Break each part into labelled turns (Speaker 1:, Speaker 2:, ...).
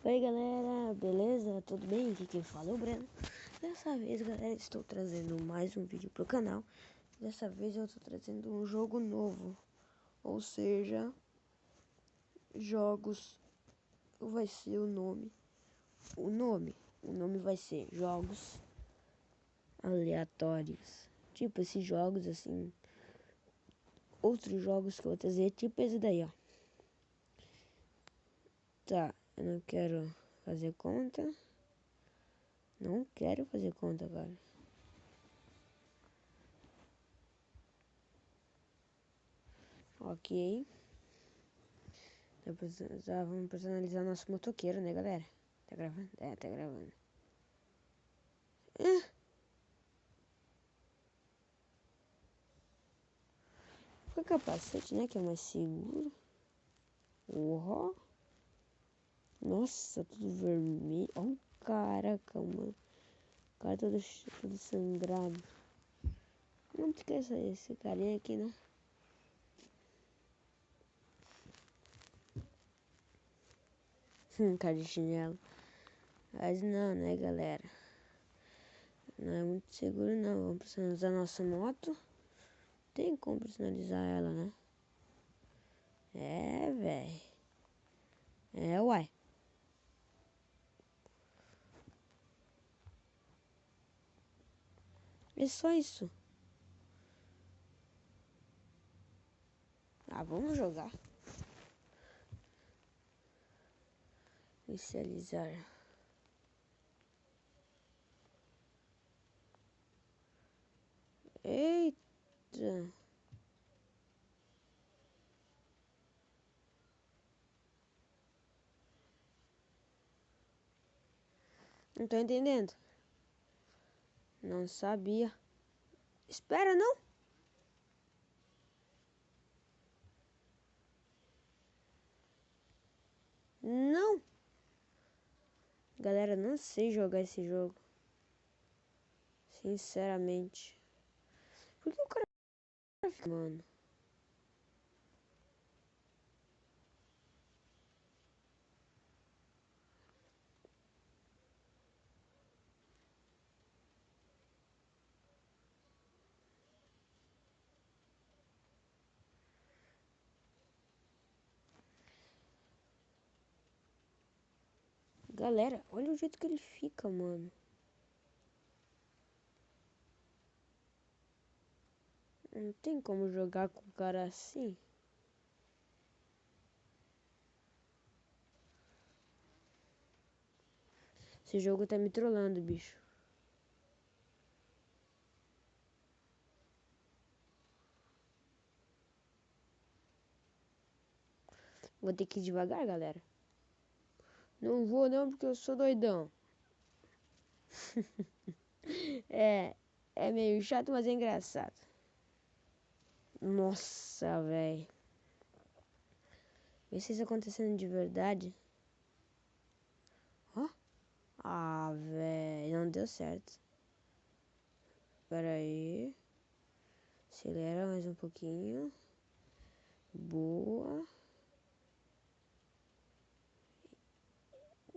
Speaker 1: Oi galera, beleza? Tudo bem? Aqui quem fala é o Breno. Dessa vez, galera, estou trazendo mais um vídeo pro canal. Dessa vez eu estou trazendo um jogo novo, ou seja, jogos vai ser o nome. O nome vai ser Jogos Aleatórios. Tipo esses jogos assim, outros jogos que eu vou trazer, tipo esse daí, ó. Tá, eu não quero fazer conta. Não quero fazer conta, cara. Ok. Vamos personalizar nosso motoqueiro, né, galera? Tá gravando? É, tá gravando. Fica capacete, né? Que é mais seguro. Uhum. Nossa, tudo vermelho. Oh, caraca, mano. O cara todo sangrado. Não esqueça esse carinha aqui, né? Cara de chinelo. Mas não, né, galera? Não é muito seguro, não. Vamos personalizar nossa moto. Tem como personalizar ela, né? É, velho. É, uai. É só isso. Ah, vamos jogar. Inicializar. Eita. Não tô entendendo. Não sabia. Espera, não? Não. Galera, não sei jogar esse jogo. Sinceramente. Por que o cara... Mano. Galera, olha o jeito que ele fica, mano. Não tem como jogar com o cara assim. Esse jogo tá me trollando, bicho. Vou ter que ir devagar, galera. Não vou não, porque eu sou doidão. É meio chato, mas é engraçado. Nossa, velho. Vê se isso acontecendo de verdade. Ó. Ah, velho. Não deu certo. Pera aí. Acelera mais um pouquinho. Boa.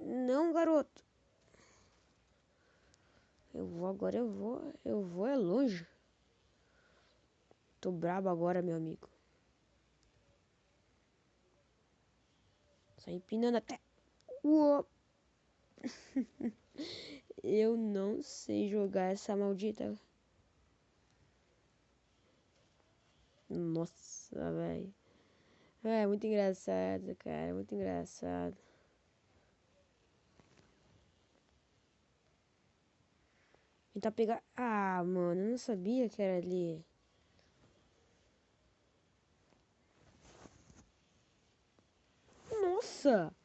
Speaker 1: Não, garoto. Agora eu vou é longe. Tô brabo agora, meu amigo. Sai empinando até. Uou. Eu não sei jogar essa maldita. Nossa, velho. É muito engraçado, cara. Muito engraçado. Tentar pegar. Ah, mano, eu não sabia que era ali. Nossa!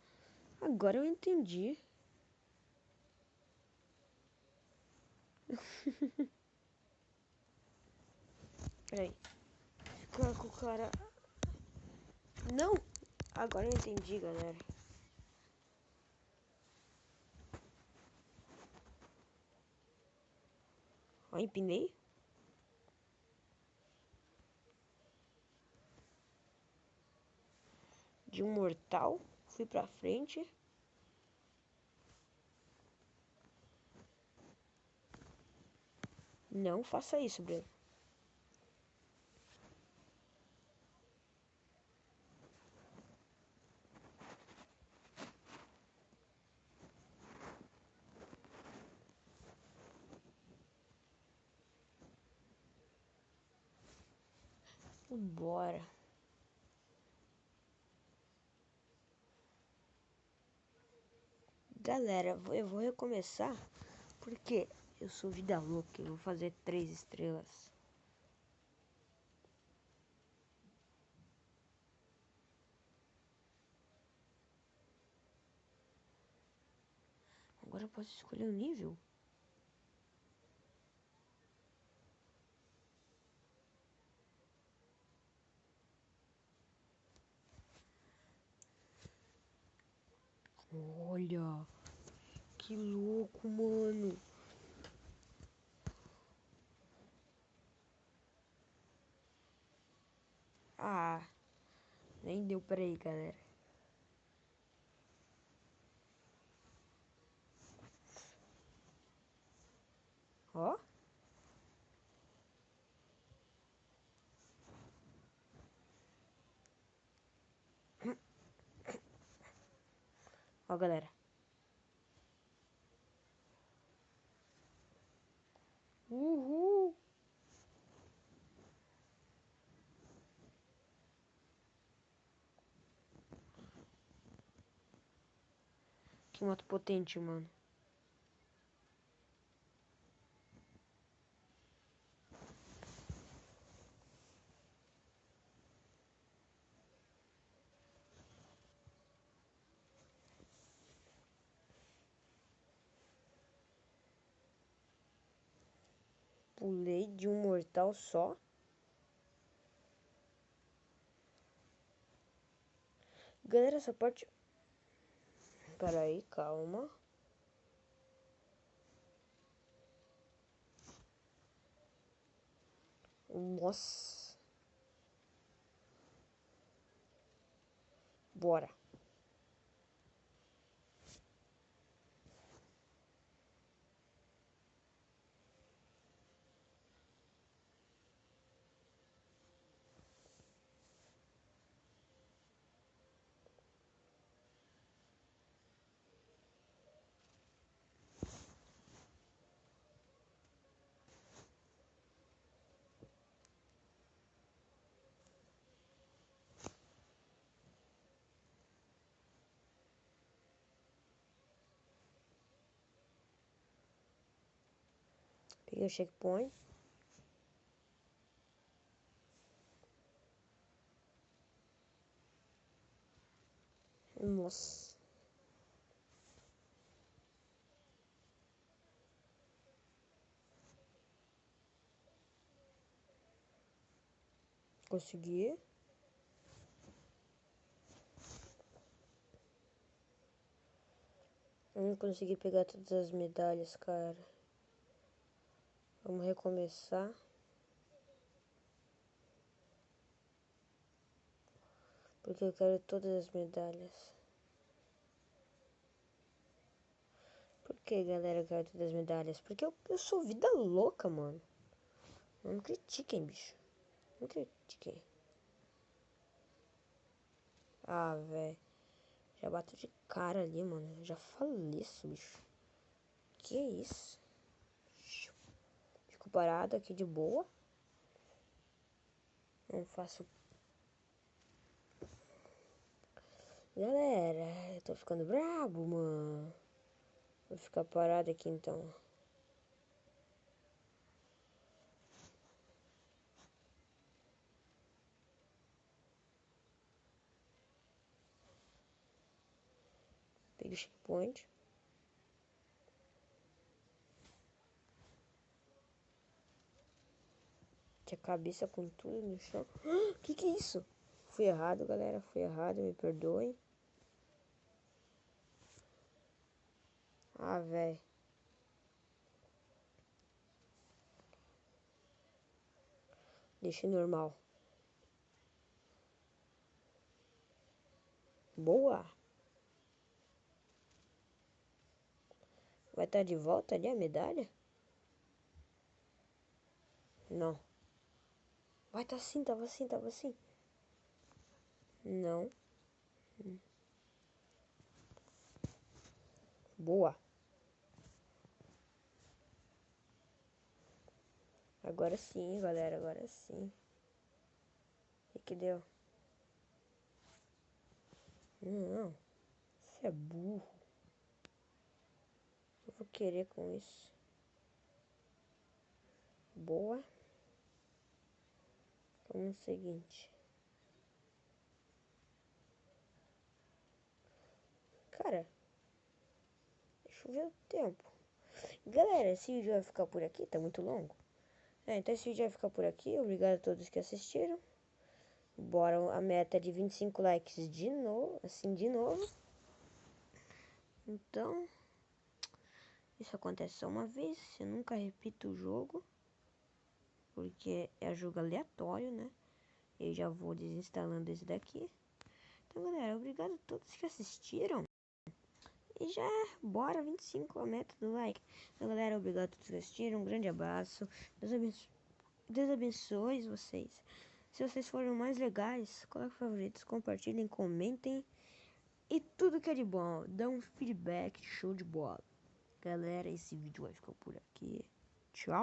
Speaker 1: Agora eu entendi. Peraí. Ficar com o cara. Não! Agora eu entendi, galera. Ó, empinei. De um mortal. Fui pra frente. Não faça isso, Breno. Bora. Galera, eu vou recomeçar porque eu sou vida louca. Eu vou fazer 3 estrelas. Agora eu posso escolher o nível. Olha, que louco, mano. Ah, nem deu pra aí, galera. Ó. Ó, galera. Uhul. Que moto potente, mano. Pulei de um mortal só. Galera, essa parte... Pera aí, calma. Nossa. Bora. Peguei o checkpoint. Nossa. Consegui. Eu não consegui pegar todas as medalhas, cara. Vamos recomeçar. Porque eu quero todas as medalhas. Por que, galera, eu quero todas as medalhas? Porque eu sou vida louca, mano. Não critiquem, bicho. Não critiquem. Ah, velho. Já bateu de cara ali, mano. Já faleço, bicho. Que isso? Fico parado aqui de boa. Não faço... Galera, eu tô ficando brabo, mano. Vou ficar parado aqui, então. Peguei o checkpoint. Tinha cabeça com tudo no chão. Que é isso? Fui errado, galera. Fui errado, me perdoem. Ah, velho. Deixei normal. Boa. Vai estar de volta ali a medalha? Não. Vai, tá assim, tava assim, tava assim. Não. Boa. Agora sim, galera, agora sim. O que deu? Não. Você é burro. Eu vou querer com isso. Boa. Vamos no seguinte. Cara, deixa eu ver o tempo. Galera, esse vídeo vai ficar por aqui, tá muito longo. Então esse vídeo vai ficar por aqui. Obrigado a todos que assistiram. Bora, a meta é de 25 likes de novo, assim, de novo. Então, isso acontece só uma vez. Eu nunca repito o jogo, porque é jogo aleatório, né? Eu já vou desinstalando esse daqui. Então, galera, obrigado a todos que assistiram. E já, bora, 25 a meta do like. Então, galera, obrigado a todos que assistiram. Um grande abraço. Deus abençoe vocês. Se vocês forem mais legais, coloquem favoritos, compartilhem, comentem. E tudo que é de bom, dá um feedback show de bola. Galera, esse vídeo vai ficar por aqui. Tchau.